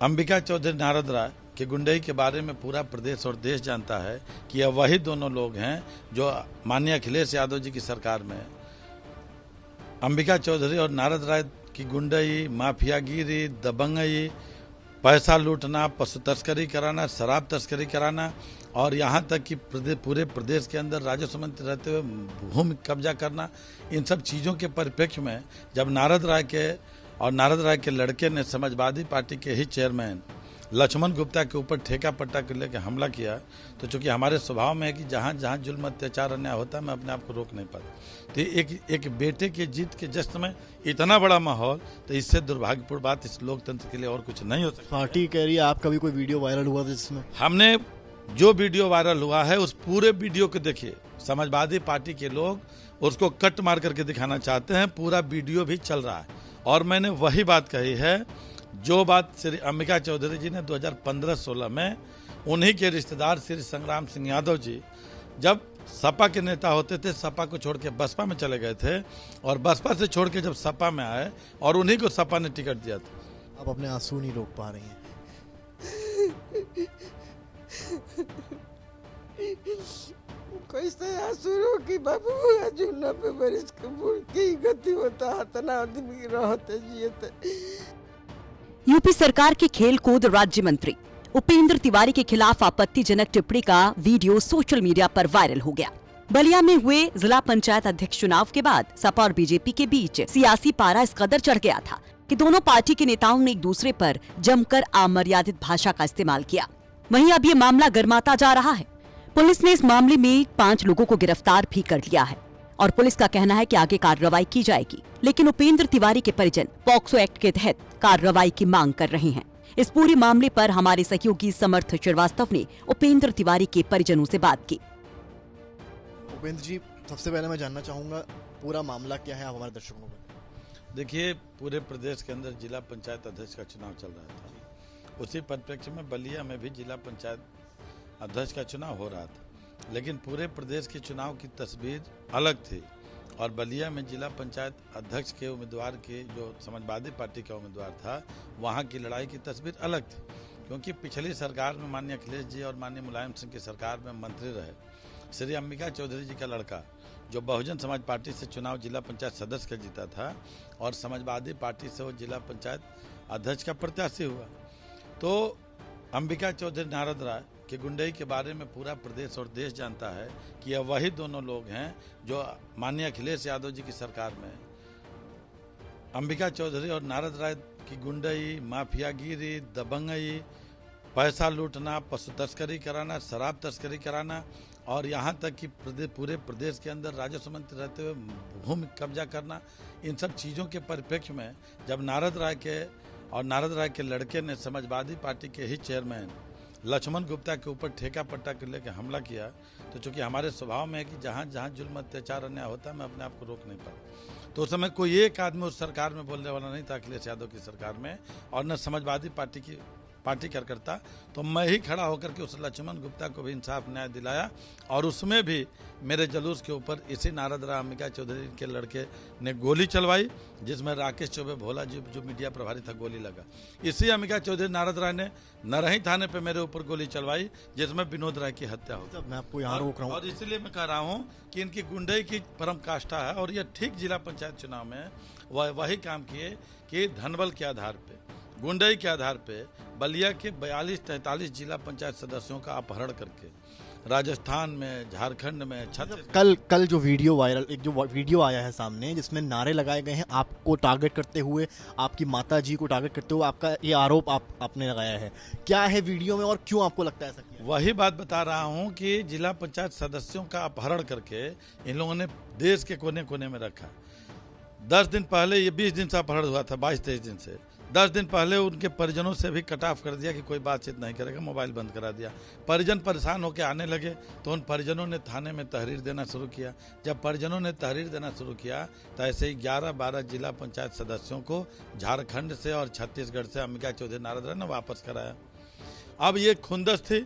अंबिका चौधरी नारद राय के गुंडई के बारे में पूरा प्रदेश और देश जानता है कि यह वही दोनों लोग हैं जो माननीय अखिलेश यादव जी की सरकार में अंबिका चौधरी और नारद राय की गुंडई, माफियागिरी, दबंगई, पैसा लूटना, पशु तस्करी कराना, शराब तस्करी कराना और यहाँ तक कि पूरे प्रदेश के अंदर राजस्व मंत्री रहते हुए भूमि कब्जा करना, इन सब चीज़ों के परिप्रेक्ष्य में जब नारद राय के लड़के ने समाजवादी पार्टी के ही चेयरमैन लक्ष्मण गुप्ता के ऊपर ठेका पट्टा कर लेकर हमला किया, तो चूंकि हमारे स्वभाव में है कि जहाँ जहाँ जुल्म अत्याचार अन्याय होता है मैं अपने आप को रोक नहीं पाता। तो एक बेटे के जीत के जश्न में इतना बड़ा माहौल, तो इससे दुर्भाग्यपूर्ण बात इस लोकतंत्र के लिए और कुछ नहीं हो सकता। पार्टी कह रही है आपका भी कोई वीडियो वायरल हुआ था जिसमें हमने जो वीडियो वायरल हुआ है उस पूरे वीडियो को देखिए, समाजवादी पार्टी के लोग उसको कट मार करके दिखाना चाहते हैं, पूरा वीडियो भी चल रहा है। और मैंने वही बात कही है जो बात श्री अंबिका चौधरी जी ने 2015-16 में उन्हीं के रिश्तेदार श्री संग्राम सिंह यादव जी जब सपा के नेता होते थे, सपा को छोड़ के बसपा में चले गए थे और बसपा से छोड़ के जब सपा में आए और उन्हीं को सपा ने टिकट दिया था। आप अपने आंसू नहीं रोक पा रही हैं। कैसे आंसू रोकी बाबू, आज 90 बरस के बूढ़ की गति होता हतना आदमी रहते जियते। यूपी सरकार के खेल कूद राज्य मंत्री उपेंद्र तिवारी के खिलाफ आपत्तिजनक टिप्पणी का वीडियो सोशल मीडिया पर वायरल हो गया। बलिया में हुए जिला पंचायत अध्यक्ष चुनाव के बाद सपा और बीजेपी के बीच सियासी पारा इस कदर चढ़ गया था कि दोनों पार्टी के नेताओं ने एक दूसरे पर जमकर अमर्यादित भाषा का इस्तेमाल किया। वहीं अब ये मामला गर्माता जा रहा है। पुलिस ने इस मामले में 5 लोगों को गिरफ्तार भी कर लिया है और पुलिस का कहना है कि आगे कार्रवाई की जाएगी। लेकिन उपेंद्र तिवारी के परिजन पॉक्सो एक्ट के तहत कार्रवाई की मांग कर रहे हैं। इस पूरे मामले पर हमारे सहयोगी समर्थ श्रीवास्तव ने उपेंद्र तिवारी के परिजनों से बात की। उपेंद्र जी, सबसे पहले मैं जानना चाहूंगा पूरा मामला क्या है, आप हमारे दर्शकों को। देखिए, पूरे प्रदेश के अंदर जिला पंचायत अध्यक्ष का चुनाव चल रहा था। उसी परिप्रेक्ष्य में बलिया में भी जिला पंचायत अध्यक्ष का चुनाव हो रहा था, लेकिन पूरे प्रदेश के चुनाव की तस्वीर अलग थी और बलिया में जिला पंचायत अध्यक्ष के उम्मीदवार के जो समाजवादी पार्टी का उम्मीदवार था, वहाँ की लड़ाई की तस्वीर अलग थी। क्योंकि पिछली सरकार में माननीय अखिलेश जी और माननीय मुलायम सिंह की सरकार में मंत्री रहे श्री अंबिका चौधरी जी का लड़का जो बहुजन समाज पार्टी से चुनाव जिला पंचायत सदस्य का जीता था और समाजवादी पार्टी से वो जिला पंचायत अध्यक्ष का प्रत्याशी हुआ। तो अंबिका चौधरी नारद राय के गुंडई के बारे में पूरा प्रदेश और देश जानता है कि यह वही दोनों लोग हैं जो माननीय अखिलेश यादव जी की सरकार में अंबिका चौधरी और नारद राय की गुंडई, माफियागिरी, दबंगई, पैसा लूटना, पशु तस्करी कराना, शराब तस्करी कराना और यहाँ तक कि पूरे प्रदेश के अंदर राजस्व मंत्री रहते हुए भूमि कब्जा करना, इन सब चीज़ों के परिप्रेक्ष्य में जब नारद राय के लड़के ने समाजवादी पार्टी के ही चेयरमैन लक्ष्मण गुप्ता के ऊपर ठेका पट्टा कर लेकर हमला किया, तो चूंकि हमारे स्वभाव में है कि जहाँ जहाँ जुल्म अत्याचार अन्याय होता है मैं अपने आप को रोक नहीं पाता। तो उस समय कोई एक आदमी उस सरकार में बोलने वाला नहीं था अखिलेश यादव की सरकार में, और न समाजवादी पार्टी कार्यकर्ता। तो मैं ही खड़ा होकर के उस लक्ष्मण गुप्ता को भी इंसाफ न्याय दिलाया और उसमें भी मेरे जुलूस के ऊपर इसी नारद राय अंबिका चौधरी के लड़के ने गोली चलवाई, जिसमें राकेश चौबे भोला जो मीडिया प्रभारी था गोली लगा। इसी अंबिका चौधरी नारद राय ने नरही थाने पे मेरे ऊपर गोली चलवाई, जिसमें विनोद राय की हत्या हो। मैं आपको यहाँ रोक रहा हूँ और इसलिए मैं कह रहा हूँ कि इनकी गुंडई की परम काष्ठा है और यह ठीक जिला पंचायत चुनाव में वही काम किए कि धनबल के आधार पे, गुंडई के आधार पे बलिया के 42-43 जिला पंचायत सदस्यों का अपहरण करके राजस्थान में, झारखंड में, छत्तीसगढ़। कल जो वीडियो आया है सामने जिसमें नारे लगाए गए हैं आपको टारगेट करते हुए, आपकी माता जी को टारगेट करते हुए, आपका ये आरोप आपने लगाया है, क्या है वीडियो में और क्यों आपको लगता है ऐसा किया? वही बात बता रहा हूँ कि जिला पंचायत सदस्यों का अपहरण करके इन लोगों ने देश के कोने कोने में रखा। 10 दिन पहले, ये 20 दिन से अपहरण हुआ था, 22-23 दिन से। 10 दिन पहले उनके परिजनों से भी कट ऑफ कर दिया कि कोई बातचीत नहीं करेगा, मोबाइल बंद करा दिया। परिजन परेशान होकर आने लगे तो उन परिजनों ने थाने में तहरीर देना शुरू किया। जब परिजनों ने तहरीर देना शुरू किया तो ऐसे ही 11-12 जिला पंचायत सदस्यों को झारखंड से और छत्तीसगढ़ से अंबिका चौधरी नारद राय ने वापस कराया। अब ये खुंदस थी,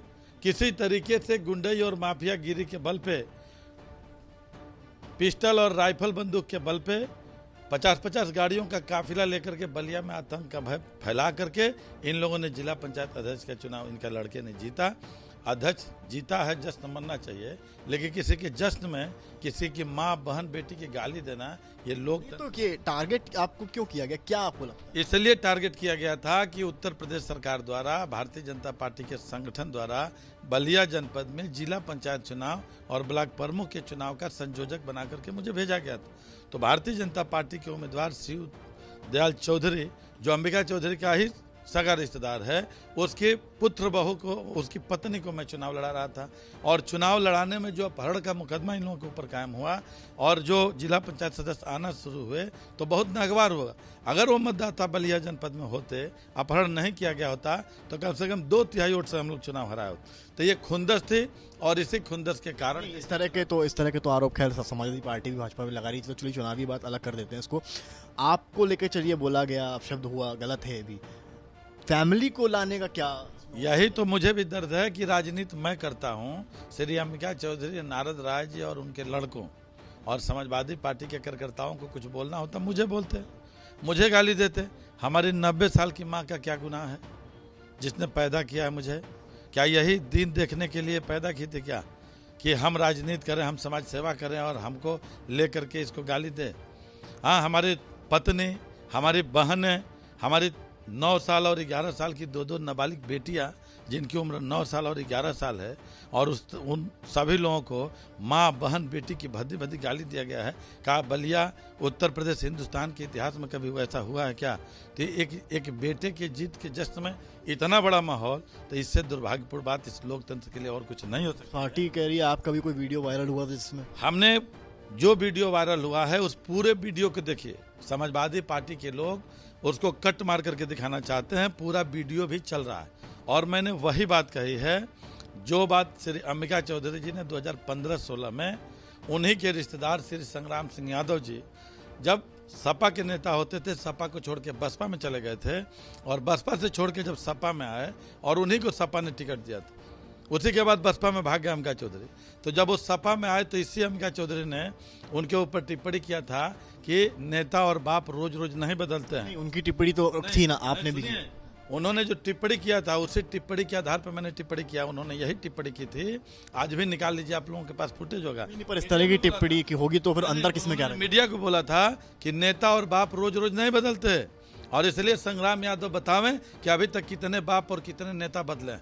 किसी तरीके से गुंडई और माफियागिरी के बल पे, पिस्टल और राइफल बंदूक के बल पे 50-50 गाड़ियों का काफिला लेकर के बलिया में आतंक का भय फैला करके इन लोगों ने जिला पंचायत अध्यक्ष का चुनाव इनका लड़के ने जीता। अध्यक्ष जीता है, जश्न मनना चाहिए, लेकिन किसी के जश्न में किसी की माँ बहन बेटी की गाली देना ये लोग तो ये टारगेट आपको क्यों किया गया, क्या आपको लगता है? इसलिए टारगेट किया गया था कि उत्तर प्रदेश सरकार द्वारा भारतीय जनता पार्टी के संगठन द्वारा बलिया जनपद में जिला पंचायत चुनाव और ब्लॉक प्रमुख के चुनाव का संयोजक बना करके मुझे भेजा गया था। तो भारतीय जनता पार्टी के उम्मीदवार शिव दयाल चौधरी, जो अंबिका चौधरी का ही सगा रिश्तेदार है, उसके पुत्र बहू को, उसकी पत्नी को मैं चुनाव लड़ा रहा था। और चुनाव लड़ाने में जो अपहरण का मुकदमा इन लोगों के ऊपर कायम हुआ और जो जिला पंचायत सदस्य आना शुरू हुए तो बहुत नागवार हुआ। अगर वो मतदाता बलिया जनपद में होते, अपहरण नहीं किया गया होता, तो कम से कम 2/3 वोट से हम लोग चुनाव हराए होते। तो ये खुंदस थी और इसी खुंदस के कारण इस तरह के तो आरोप खैर समाजवादी पार्टी भी भाजपा भी लगा रही थी। तो चलिए चुनावी बात अलग कर देते हैं इसको। आपको लेकर चलिए बोला गया शब्द हुआ, गलत है भी, फैमिली को लाने का क्या? यही तो मुझे भी दर्द है कि राजनीति मैं करता हूँ, श्री अंबिका चौधरी, नारद राय जी और उनके लड़कों और समाजवादी पार्टी के कार्यकर्ताओं को कुछ बोलना होता मुझे बोलते, मुझे गाली देते। हमारी 90 साल की माँ का क्या गुनाह है जिसने पैदा किया है मुझे? क्या यही दिन देखने के लिए पैदा की थी क्या कि हम राजनीति करें, हम समाज सेवा करें और हमको लेकर के इसको गाली दे? हाँ, हमारी पत्नी, हमारी बहनें, हमारी 9 साल और 11 साल की दो नाबालिग बेटियां जिनकी उम्र 9 साल और 11 साल है और उन सभी लोगों को माँ बहन बेटी की भद्दी भद्दी गाली दिया गया है। कहा बलिया उत्तर प्रदेश हिंदुस्तान के इतिहास में कभी ऐसा हुआ है क्या? तो एक बेटे के जीत के जश्न में इतना बड़ा माहौल, तो इससे दुर्भाग्यपूर्ण बात इस लोकतंत्र के लिए और कुछ नहीं हो सकता। पार्टी कह रही है आपका भी कोई वीडियो वायरल हुआ जिसमें? हमने जो वीडियो वायरल हुआ है उस पूरे वीडियो को देखिए, समाजवादी पार्टी के लोग उसको कट मार करके दिखाना चाहते हैं, पूरा वीडियो भी चल रहा है। और मैंने वही बात कही है जो बात श्री अंबिका चौधरी जी ने 2015-16 में उन्हीं के रिश्तेदार श्री संग्राम सिंह यादव जी जब सपा के नेता होते थे, सपा को छोड़ के बसपा में चले गए थे और बसपा से छोड़ के जब सपा में आए और उन्हीं को सपा ने टिकट दिया था, उसी के बाद बसपा में भाग गया अंबिका चौधरी। तो जब वो सपा में आए तो इसी अंबिका चौधरी ने उनके ऊपर टिप्पणी किया था कि नेता और बाप रोज रोज नहीं बदलते हैं। उनकी टिप्पणी तो थी ना, आपने भी की। उन्होंने जो टिप्पणी किया था उसी टिप्पणी के आधार पर मैंने टिप्पणी किया। उन्होंने यही टिप्पणी की थी, आज भी निकाल लीजिए, आप लोगों के पास फुटेज होगा। पर इस तरह की टिप्पणी की होगी तो फिर अंदर किसमें क्या? मीडिया को बोला था कि नेता और बाप रोज रोज नहीं बदलते और इसलिए संग्राम यादव बतावें कि अभी तक कितने बाप और कितने नेता बदले।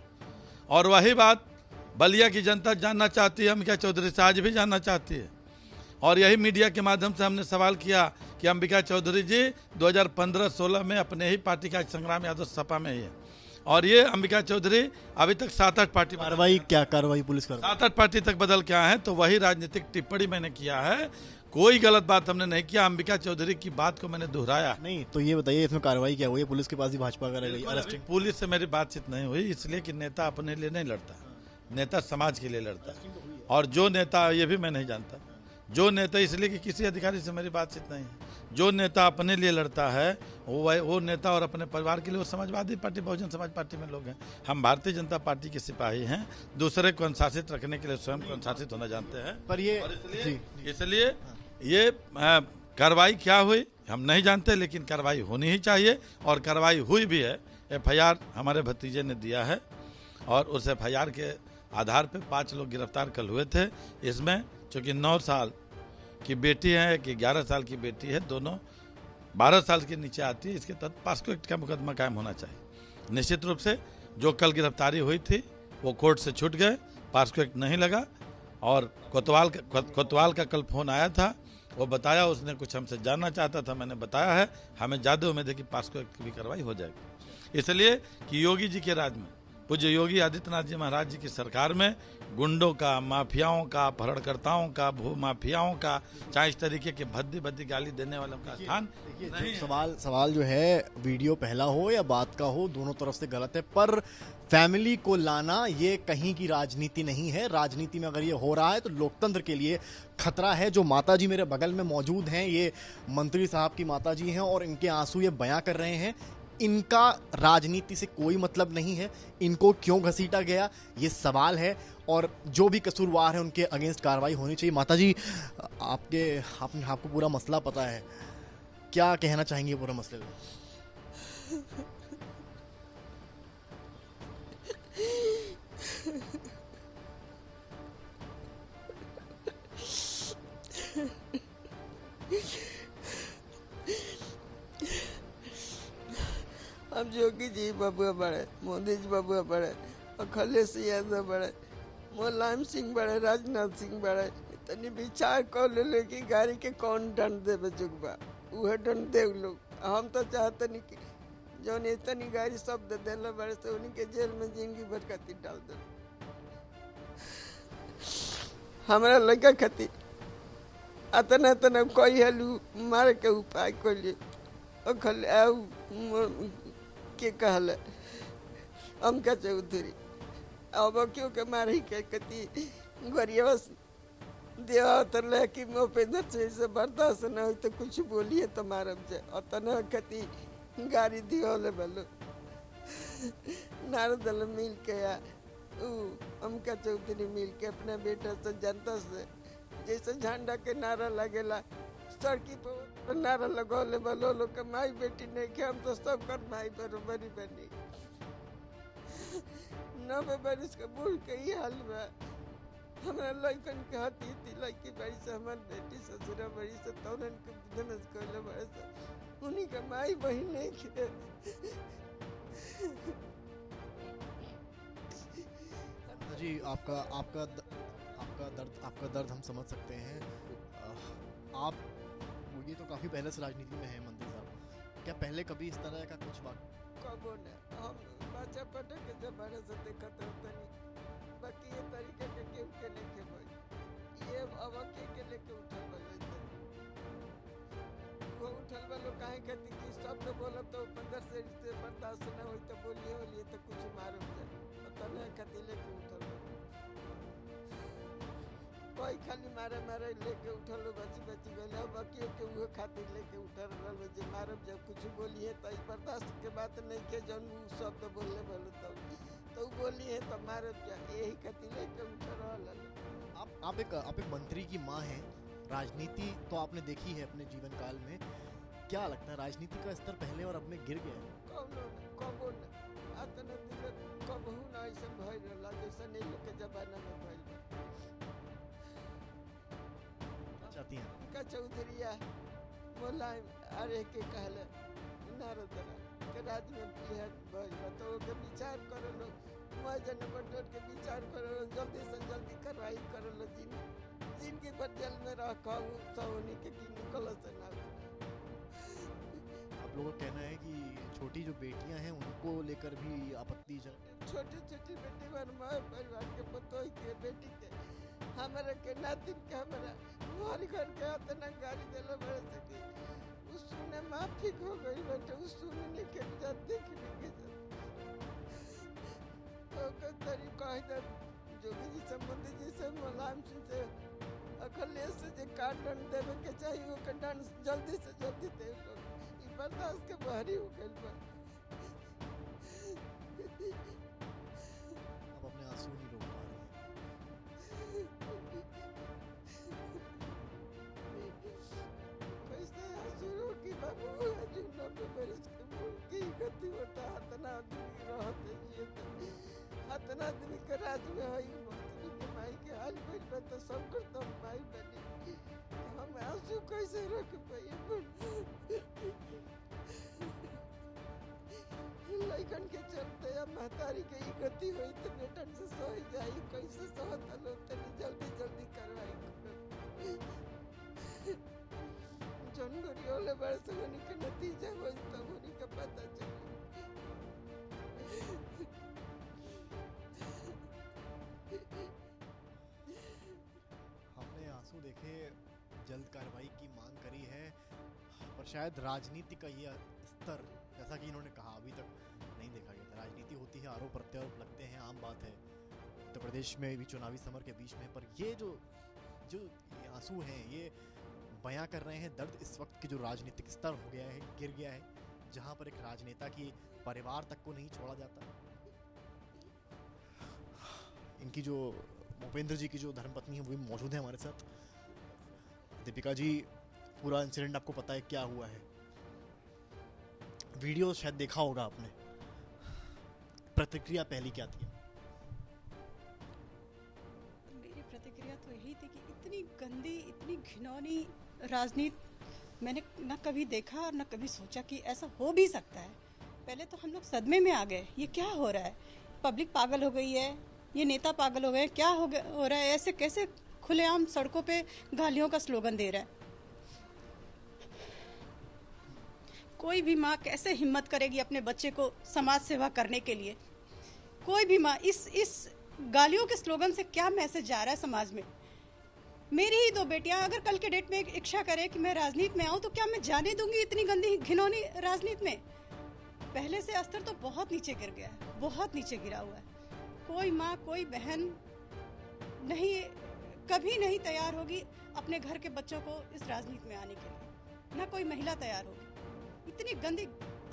और वही बात बलिया की जनता जानना चाहती है, अंबिका चौधरी से आज भी जानना चाहती है। और यही मीडिया के माध्यम से हमने सवाल किया कि अंबिका चौधरी जी 2015-16 में अपने ही पार्टी का संग्राम यादव सपा में ही है और ये अंबिका चौधरी अभी तक 7-8 पार्टी कार्रवाई पुलिस कर 7-8 पार्टी तक बदल के आए हैं। तो वही राजनीतिक टिप्पणी मैंने किया है, कोई गलत बात हमने नहीं किया। अंबिका चौधरी की बात को मैंने दोहराया नहीं। तो ये बताइए इसमें कार्रवाई क्या हुई? पुलिस के पास ही भाजपा कर गई अरेस्टिंग? पुलिस से मेरी बातचीत नहीं हुई, इसलिए कि नेता अपने लिए नहीं लड़ता, नेता समाज के लिए लड़ता है। और जो नेता, ये भी मैं नहीं जानता, जो नेता, इसलिए कि किसी अधिकारी से मेरी बातचीत नहीं है, जो नेता अपने लिए लड़ता है वो नेता और अपने परिवार के लिए, वो समाजवादी पार्टी बहुजन समाज पार्टी में लोग हैं। हम भारतीय जनता पार्टी के सिपाही हैं, दूसरे को अनुशासित रखने के लिए स्वयं को अनुशासित होना जानते हैं। पर ये इसलिए ये कार्रवाई क्या हुई हम नहीं जानते, लेकिन कार्रवाई होनी ही चाहिए और कार्रवाई हुई भी है। FIR हमारे भतीजे ने दिया है और उस FIR के आधार पे 5 लोग गिरफ्तार कल हुए थे। इसमें चूँकि 9 साल की बेटी है कि 11 साल की बेटी है, दोनों 12 साल के नीचे आती है, इसके तहत पास्को एक्ट का मुकदमा कायम होना चाहिए। निश्चित रूप से जो कल गिरफ्तारी हुई थी वो कोर्ट से छूट गए, पास्को एक्ट नहीं लगा। और कोतवाल का कल फोन आया था, वो बताया उसने कुछ हमसे जानना चाहता था, मैंने बताया है हमें ज़्यादा उम्मीद है कि पास्को एक्ट की भी कार्रवाई हो जाएगी। इसलिए कि योगी जी के राज में, पूज्य योगी आदित्यनाथ जी महाराज जी की सरकार में गुंडों का, माफियाओं का, अपहरणकर्ताओं का, भू माफियाओं का, चाहे इस तरीके के भद्दी भद्दी गाली देने वालों का स्थान नहीं। सवाल जो है वीडियो पहला हो या बात का हो, दोनों तरफ से गलत है। पर फैमिली को लाना ये कहीं की राजनीति नहीं है। राजनीति में अगर ये हो रहा है तो लोकतंत्र के लिए खतरा है। जो माताजी मेरे बगल में मौजूद हैं, ये मंत्री साहब की माताजी हैं और इनके आंसू ये बयां कर रहे हैं। इनका राजनीति से कोई मतलब नहीं है, इनको क्यों घसीटा गया ये सवाल है और जो भी कसूरवार है उनके अगेंस्ट कार्रवाई होनी चाहिए। माताजी आपको पूरा मसला पता है, क्या कहना चाहेंगे पूरे मसले में? हम जोगी जी बबुआ बड़े, मोदी जी बबुआ बड़े, अखिलेश यादव बड़े, मुलायम सिंह बड़े, राजनाथ सिंह बड़े, तनी विचार कर ले कि गाड़ी के कौन दंड देवे जुगबा, उहे दंड दे लोग। हम तो चाहते नहीं कि जौन इतनी गाड़ी सब दे देला बड़े से उन्हीं के जेल में जिंदगी भर खातिर डाल दे। हमारा लड़का खातिर अतना तना कोई हलू मार के उपाय कर लिए के कहले अमका चौधरी अब क्यों के मारी के कति गरिया देवा तर कि उपेंद्र से बर्दाश्त न हो तो कुछ बोलिए तो मारब जे अतना कति गाड़ी दियोले बोलो नारदल मिल के या अमका चौधरी मिल के अपने बेटा से जनता से जैसे झंडा के नारा लगेला सड़की पर नारा लगौले बोलो लोग के माई बेटी नहीं के हम तो सब कर माई बरोबरी बनी 90 बरिस के बूढ़ के ही हाल बा। हमारा लड़कन के हती थी लड़की बड़ी से हमार बेटी ससुरा बड़ी से तौरन के धनस कोले बड़े से उन्हीं के माई बहन नहीं के। जी आपका दर्द हम समझ सकते हैं। आप ये तो काफ़ी पहले से राजनीति में है मंत्री साहब, क्या पहले कभी इस तरह का कुछ बात? कबो न हम बच्चा पटे के जमाने से देखत रहते नहीं बाकी ये तरीके के केहू के लेके भाई ये अब के लेके उठल भाई वो उठल वालों काहे कहती कि शब्द बोला तो 15 से बर्दाश्त न होई तो बोलिए तो कुछ मारम जाए पता नहीं कहती लेके उठल कोई खाली मारे लेके उठल बची गए बाकी के वो खातिर लेके उठल रहो जे मारब जब कुछ बोलिए तो बर्दाश्त के बात नहीं के जन शब्द बोलने बोलो तो बोलिए तो मारब जा यही खातिर लेके उठल रहो। आप एक मंत्री की माँ हैं, राजनीति तो आपने देखी है अपने जीवन काल में, क्या लगता है राजनीति का स्तर पहले और अब में गिर गया है? कबो न अतना दिन कबहू ना ऐसा भइल रहला जैसा नहीं लोग के जमाना में भइल चाहती हैं का चौधरीया मुलायम अरे के कहले नारदरा के राज में बिहार भइल तो के विचार कर लो मजन बटोर के विचार कर लो जल्दी से जल्दी कार्रवाई कर लो जिनके पर जेल में रखा सोनी के की निकल से ना। आप लोगों का कहना है कि छोटी जो बेटियां हैं उनको लेकर भी आपत्ति छोटी बेटी परिवार के पतोई के बेटी के हमारे के नातिन के हमारा हमारे घर के अतना गाड़ी दिला बड़े सके उस सुने माफी हो गई बेटे उस सुने के जात देखने के तो तरीका है जोगी जी संबंधी जी से मुलायम सिंह से अखिलेश से जो कार्ड देवे के चाहिए वो कार्ड जल्दी से जल्दी दे लो बर्दाश्त के बाहरी हो गई बा। अब अपने आंसू नहीं रोक पा रहे। कैसे आंसू की बाबू अजू 90 बरस के बूढ़ की गति होता हतना आदमी रहते जिए हतना आदमी के राज में हई मंत्री के माई के हाल भइल बा तो सब कर तो माई बनी हम आंसू कैसे रोक पाए लइकन के चलते या महतारी के ई गति होई तो बेटन से सह जाई कैसे सहत लो तनी जल्दी करवाई जनवरी वाले वर्ष होने के नतीजा होई तो होने का पता चले। हमने आंसू देखे जल्द कार्रवाई की मांग करी है पर शायद राजनीति का ये स्तर जैसा कि इन्होंने कहा अभी तक नहीं देखा गया था। राजनीति होती है, आरोप प्रत्यारोप लगते हैं, आम बात है उत्तर प्रदेश में भी चुनावी समर के बीच में, पर ये जो आंसू हैं ये बयां कर रहे हैं दर्द इस वक्त की जो राजनीतिक स्तर हो गया है, गिर गया है, जहां पर एक राजनेता की परिवार तक को नहीं छोड़ा जाता। इनकी जो भूपेंद्र जी की जो धर्मपत्नी है वो भी मौजूद है हमारे साथ। दीपिका जी, पूरा इंसिडेंट आपको पता है क्या हुआ है? वीडियो शायद देखा होगा आपने, प्रतिक्रिया पहली क्या थी? मेरी प्रतिक्रिया तो यही थी कि इतनी गंदी, इतनी घिनौनी राजनीति मैंने ना कभी देखा और ना कभी सोचा कि ऐसा हो भी सकता है। पहले तो हम लोग सदमे में आ गए, ये क्या हो रहा है? पब्लिक पागल हो गई है, ये नेता पागल हो गए, क्या हो रहा है? ऐसे कैसे खुलेआम सड़कों पे गालियों का स्लोगन दे रहा है? कोई भी माँ कैसे हिम्मत करेगी अपने बच्चे को समाज सेवा करने के लिए? कोई भी माँ इस गालियों के स्लोगन से क्या मैसेज जा रहा है समाज में? मेरी ही 2 बेटियां अगर कल के डेट में इच्छा करे कि मैं राजनीति में आऊं तो क्या मैं जाने दूंगी इतनी गंदी घिनौनी राजनीति में? पहले से स्तर तो बहुत नीचे गिर गया है, बहुत नीचे गिरा हुआ है। कोई माँ, कोई बहन नहीं, कभी नहीं तैयार होगी अपने घर के बच्चों को इस राजनीति में आने के लिए, ना कोई महिला तैयार होगी। इतनी गंदी,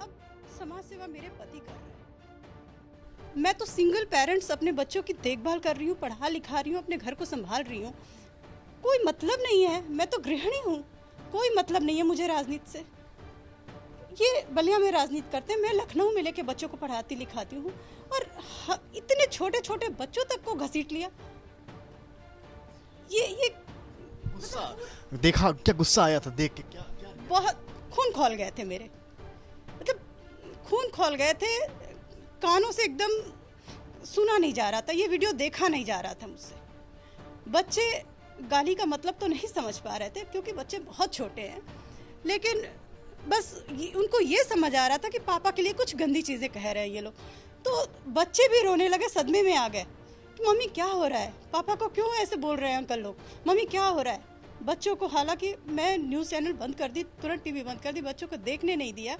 अब समाज सेवा मेरे पति कर रहे हैं। मैं तो सिंगल पेरेंट्स अपने बच्चों की देखभाल कर रही हूँ, पढ़ा लिखा रही हूँ, अपने घर को संभाल रही हूँ। कोई मतलब नहीं है, मैं तो गृहिणी हूँ, कोई मतलब नहीं है मुझे राजनीति से। ये बलिया में राजनीति करते हैं, मैं लखनऊ में लेके बच्चों को पढ़ाती लिखाती हूँ और इतने छोटे छोटे बच्चों तक को घसीट लिया। ये गुस्सा देखा, क्या गुस्सा आया था देख के? क्या बहुत खून खौल गए थे मेरे, मतलब खून खौल गए थे, कानों से एकदम सुना नहीं जा रहा था, ये वीडियो देखा नहीं जा रहा था मुझसे। बच्चे गाली का मतलब तो नहीं समझ पा रहे थे क्योंकि बच्चे बहुत छोटे हैं, लेकिन बस उनको ये समझ आ रहा था कि पापा के लिए कुछ गंदी चीज़ें कह रहे हैं ये लोग। तो बच्चे भी रोने लगे, सदमे में आ गए कि मम्मी क्या हो रहा है, पापा को क्यों ऐसे बोल रहे हैं अंकल लोग, मम्मी क्या हो रहा है। बच्चों को, हालांकि मैं न्यूज़ चैनल बंद कर दी, तुरंत टीवी बंद कर दी, बच्चों को देखने नहीं दिया।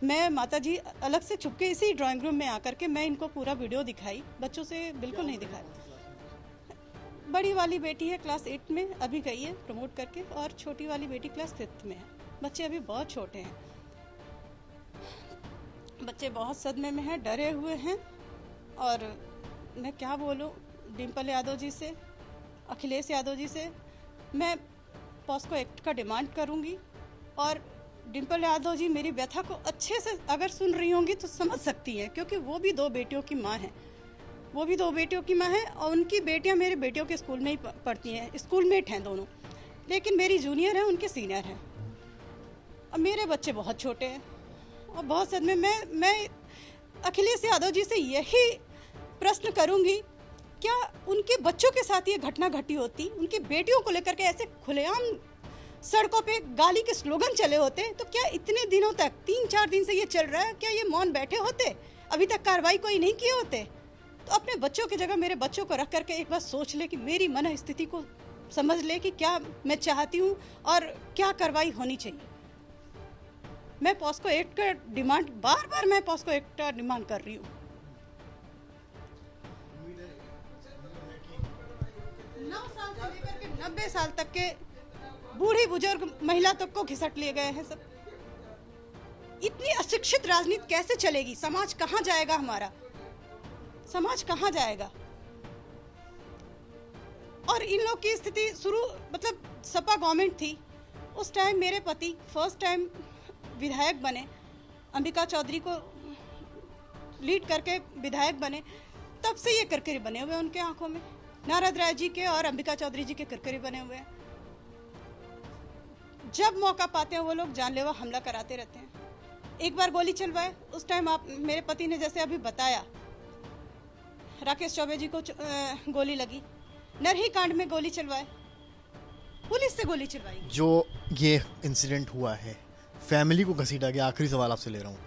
मैं माताजी अलग से छुपके इसी ड्राइंग रूम में आकर के मैं इनको पूरा वीडियो दिखाई, बच्चों से बिल्कुल नहीं दिखाया। बड़ी वाली बेटी है क्लास 8 में, अभी गई है प्रमोट करके, और छोटी वाली बेटी क्लास 5th में है। बच्चे अभी बहुत छोटे हैं, बच्चे बहुत सदमे में हैं, डरे हुए हैं। और मैं क्या बोलूं, डिम्पल यादव जी से, अखिलेश यादव जी से मैं पॉस्को एक्ट का डिमांड करूंगी। और डिम्पल यादव जी मेरी व्यथा को अच्छे से अगर सुन रही होंगी तो समझ सकती हैं, क्योंकि वो भी 2 बेटियों की माँ हैं, वो भी 2 बेटियों की माँ है और उनकी बेटियां मेरे बेटियों के स्कूल में ही पढ़ती हैं, स्कूल मेट हैं दोनों, लेकिन मेरी जूनियर है, उनके सीनियर हैं। अब मेरे बच्चे बहुत छोटे हैं और बहुत सदमे में। मैं अखिलेश यादव जी से यही प्रश्न करूंगी, क्या उनके बच्चों के साथ ये घटना घटी होती, उनकी बेटियों को लेकर के ऐसे खुलेआम सड़कों पे गाली के स्लोगन चले होते, तो क्या इतने दिनों तक, 3-4 दिन से ये चल रहा है, क्या ये मौन बैठे होते, अभी तक कार्रवाई कोई नहीं किए होते? तो अपने बच्चों की जगह मेरे बच्चों को रख करके एक बार सोच ले कि मेरी मन स्थिति को समझ ले कि क्या मैं चाहती हूँ और क्या कार्रवाई होनी चाहिए। मैं पॉस्को एक्ट का डिमांड, बार बार मैं पॉस्को एक्ट का डिमांड कर रही हूँ। 9 साल से लेकर के 90 साल तक के बूढ़ी बुजुर्ग महिला तक को घिसट लिए गए हैं सब। इतनी अशिक्षित राजनीति कैसे चलेगी? समाज कहाँ जाएगा हमारा? समाज कहाँ जाएगा? और इन लोग की स्थिति शुरू, मतलब सपा गवर्नमेंट थी उस टाइम, मेरे पति फर्स्ट टाइम विधायक बने, अंबिका चौधरी को लीड करके विधायक बने, तब से ये करकरी बने हुए उनके आंखों में, नारद राय जी के और अंबिका चौधरी जी के करकरी बने हुए हैं। जब मौका पाते हैं वो लोग जानलेवा हमला कराते रहते हैं। एक बार गोली चलवाए, उस टाइम आप, मेरे पति ने जैसे अभी बताया, राकेश चौबे जी को गोली लगी, नरही कांड में गोली चलवाए, पुलिस से गोली चलवाई। जो ये इंसिडेंट हुआ है, फैमिली को घसीटा गया, आखिरी सवाल आपसे ले रहा हूँ,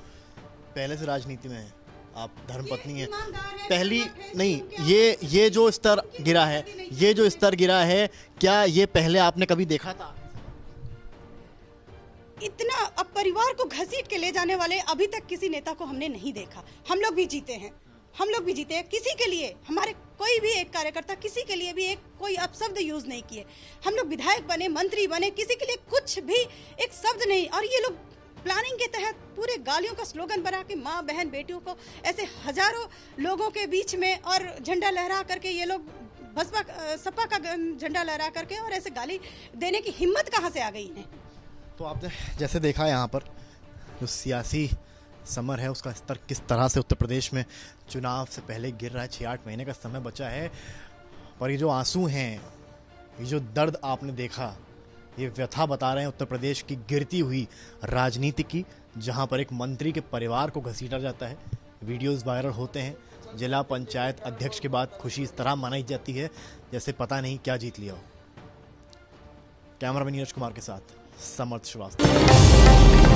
पहले से राजनीति में है, आप धर्मपत्नी हैं, पहली नहीं, ये जो स्तर गिरा है, ये जो स्तर गिरा है, क्या ये पहले आपने कभी देखा था? इतना अब परिवार को घसीट के ले जाने वाले अभी तक किसी नेता को हमने नहीं देखा। हम लोग भी जीते हैं, हम लोग भी जीते हैं, किसी के लिए, हमारे कोई भी एक कार्यकर्ता किसी के लिए भी एक कोई अपशब्द यूज नहीं किए। हम लोग विधायक बने, मंत्री बने, किसी के लिए कुछ भी एक शब्द नहीं। और ये लोग प्लानिंग के तहत पूरे गालियों का स्लोगन बना के माँ बहन बेटियों को ऐसे हजारों लोगों के बीच में और झंडा लहरा करके, ये लोग बसपा सपा का झंडा लहरा करके और ऐसे गाली देने की हिम्मत कहाँ से आ गई इन्हें? तो आपने जैसे देखा यहाँ पर जो सियासी समर है उसका स्तर किस तरह से उत्तर प्रदेश में चुनाव से पहले गिर रहा है। 6-8 महीने का समय बचा है, पर ये जो आंसू हैं, ये जो दर्द आपने देखा, ये व्यथा बता रहे हैं उत्तर प्रदेश की गिरती हुई राजनीति की, जहां पर एक मंत्री के परिवार को घसीटा जाता है, वीडियोस वायरल होते हैं। जिला पंचायत अध्यक्ष के बाद खुशी इस तरह मनाई जाती है जैसे पता नहीं क्या जीत लिया हो। कैमरामैन नीरज कुमार के साथ समर्थ श्रीवास्तव।